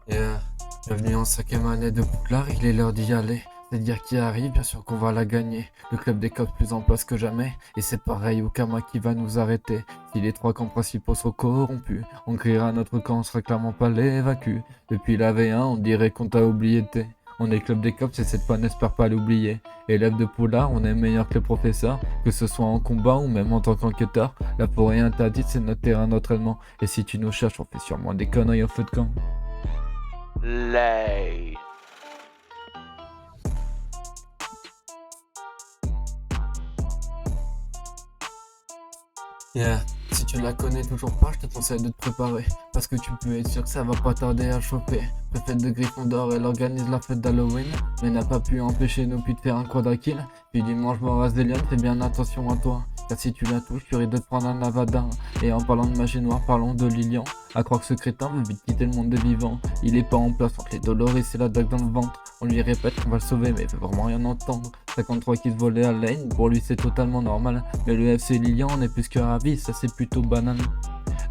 Yeah. Bienvenue en 5e année de Poudlard, il est l'heure d'y aller. Cette guerre qui arrive, bien sûr qu'on va la gagner. Le club des cops plus en place que jamais. Et c'est pareil au Kama qui va nous arrêter. Si les trois camps principaux sont corrompus, on criera notre camp, on sera clairement pas l'évacu. Depuis la V1, on dirait qu'on t'a oublié t'es. On est club des cops et cette fois n'espère pas l'oublier. Élève de Poudlard, on est meilleur que le professeur. Que ce soit en combat ou même en tant qu'enquêteur. La forêt interdite, c'est notre terrain d'entraînement. Et si tu nous cherches, on fait sûrement des conneries au feu de camp. Lay. Yeah. Si tu ne la connais toujours pas, je te conseille de te préparer. Parce que tu peux être sûr que ça va pas tarder à choper. Préfète de Gryffondor, elle organise la fête d'Halloween. Mais n'a pas pu empêcher nos de faire un quadrakill. Puis dimanche, Moras des Lions, fais bien attention à toi. Car si tu la touches, tu risques de te prendre un avadin. Et en parlant de magie noire, parlons de Lilian. À croire que ce crétin veut vite quitter le monde des vivants. Il est pas en place entre les Dolores et la dague dans le ventre. On lui répète qu'on va le sauver, mais il veut vraiment rien entendre. 53 qui se volait à Lane, pour lui c'est totalement normal. Mais le FC Lilian on est plus que ravi, ça c'est plutôt banal.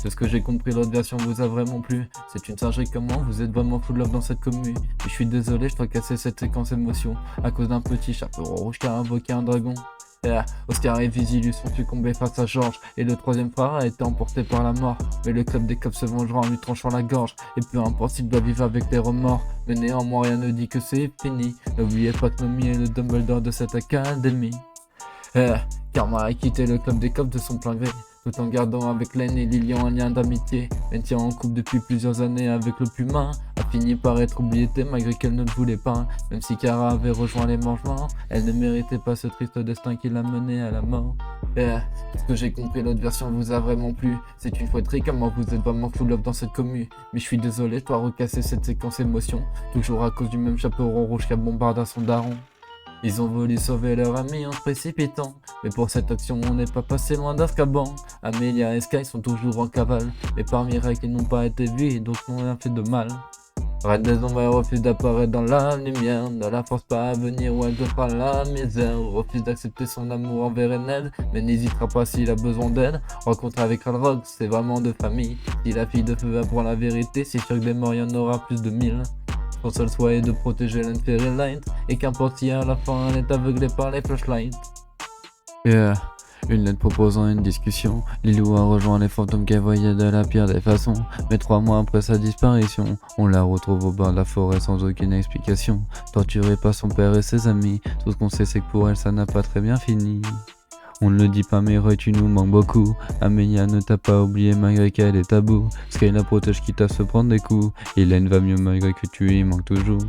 De ce que j'ai compris, l'autre version vous a vraiment plu. C'est une singerie comme moi, vous êtes vraiment full love dans cette commune. Et je suis désolé, je dois casser cette séquence émotion à cause d'un petit chapeau rouge qui a invoqué un dragon. Oscar et Vigilus ont succombé face à Georges et le troisième frère a été emporté par la mort. Mais le club des cops se vengera en lui tranchant la gorge. Et peu importe s'il doit vivre avec des remords. Mais néanmoins rien ne dit que c'est fini. N'oubliez pas que Nomi est le Dumbledore de cette académie. Karma a quitté le club des cops de son plein gré, tout en gardant avec Lane et Lilian un lien d'amitié. Maintien en couple depuis plusieurs années avec le Puma, a fini par être oubliée malgré qu'elle ne le voulait pas. Même si Kara avait rejoint les mangements, elle ne méritait pas ce triste destin qui l'a menée à la mort. Ce que j'ai compris, l'autre version vous a vraiment plu. C'est une fouetterie comment vous êtes vraiment full love dans cette commune. Mais je suis désolé, je dois recasser cette séquence émotion, toujours à cause du même chaperon rouge qui a bombardé son daron. Ils ont voulu sauver leur ami en se précipitant, mais pour cette action on n'est pas passé loin d'Azkaban. Amelia et Sky sont toujours en cavale, mais par miracle ils n'ont pas été vus et donc n'ont rien fait de mal. Reine des ombres refuse d'apparaître dans la lumière, ne la force pas à venir ou elle te fera la misère. Refuse d'accepter son amour envers Ened, mais n'hésitera pas s'il a besoin d'aide. Rencontre avec Alrog, c'est vraiment de famille. Si la fille de feu apprend la vérité, c'est sûr que des morts il y en aura plus de 1000. Son seul souhait est de protéger l'Inferi Light, et qu'importe si à la fin elle est aveuglée par les flashlights. Une lettre proposant une discussion. Lilou a rejoint les fantômes qu'elle voyait de la pire des façons. Mais 3 mois après sa disparition, on la retrouve au bord de la forêt sans aucune explication. Torturée par son père et ses amis, tout ce qu'on sait c'est que pour elle ça n'a pas très bien fini. On ne le dit pas mais Roy tu nous manques beaucoup. Amelia ne t'a pas oublié malgré qu'elle est tabou. Sky la protège quitte à se prendre des coups. Hélène va mieux malgré que tu y manques toujours.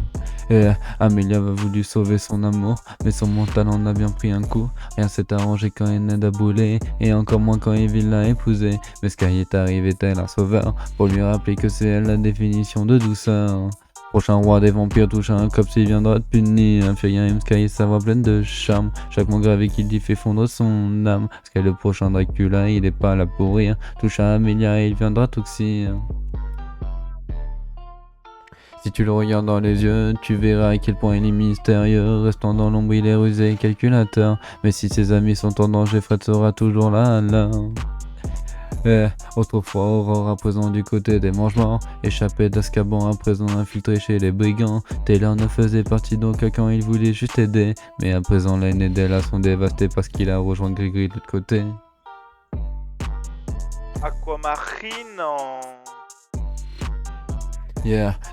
Amelia va voulu sauver son amour, mais son mental en a bien pris un coup. Rien s'est arrangé quand Ened a boulé, et encore moins quand Evie l'a épousé. Mais Sky est arrivé tel un sauveur, pour lui rappeler que c'est elle la définition de douceur. Prochain roi des vampires touche à un cop, il viendra te punir. Inférien aime Sky et sa voix pleine de charme. Chaque mot grave qu'il dit fait fondre son âme. Sky le prochain Dracula, il est pas là pour rire. Touche à Amelia et il viendra toxir. Si tu le regardes dans les yeux, tu verras à quel point il est mystérieux. Restant dans l'ombre, il est rusé et calculateur. Mais si ses amis sont en danger, Fred sera toujours là. Autrefois Aurore présent du côté des mangements, échappé d'Azkaban à présent infiltré chez les brigands. Taylor ne faisait partie d'aucun camp, il voulait juste aider, mais à présent Lane et Della sont dévastés parce qu'il a rejoint Grigri de l'autre côté. Aquamarine en...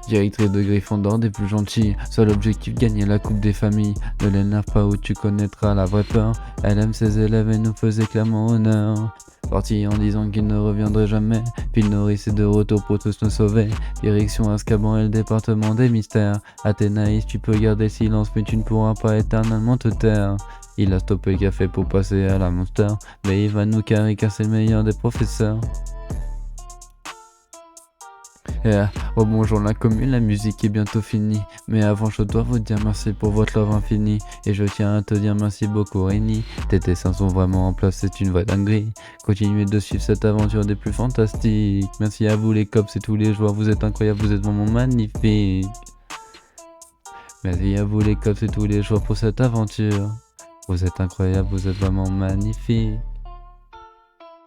Directrice de Gryffondor des plus gentils, seul objectif gagner la coupe des familles. Ne l'énerve pas ou tu connaîtras la vraie peur. Elle aime ses élèves et nous faisait clairement honneur. Parti en disant qu'il ne reviendrait jamais, puis Norris est de retour pour tous nous sauver. Direction Azkaban et le département des mystères. Athénaïs, tu peux garder silence mais tu ne pourras pas éternellement te taire. Il a stoppé le café pour passer à la monster, mais il va nous carrer car c'est le meilleur des professeurs. Oh bonjour la commune, la musique est bientôt finie. Mais avant je dois vous dire merci pour votre love infini. Et je tiens à te dire merci beaucoup Rémi. Tes dessins sont vraiment en place, c'est une vraie dinguerie. Continuez de suivre cette aventure des plus fantastiques. Merci à vous les cops et tous les joueurs, vous êtes incroyables, vous êtes vraiment magnifiques. Merci à vous les cops et tous les joueurs pour cette aventure. Vous êtes incroyables, vous êtes vraiment magnifiques.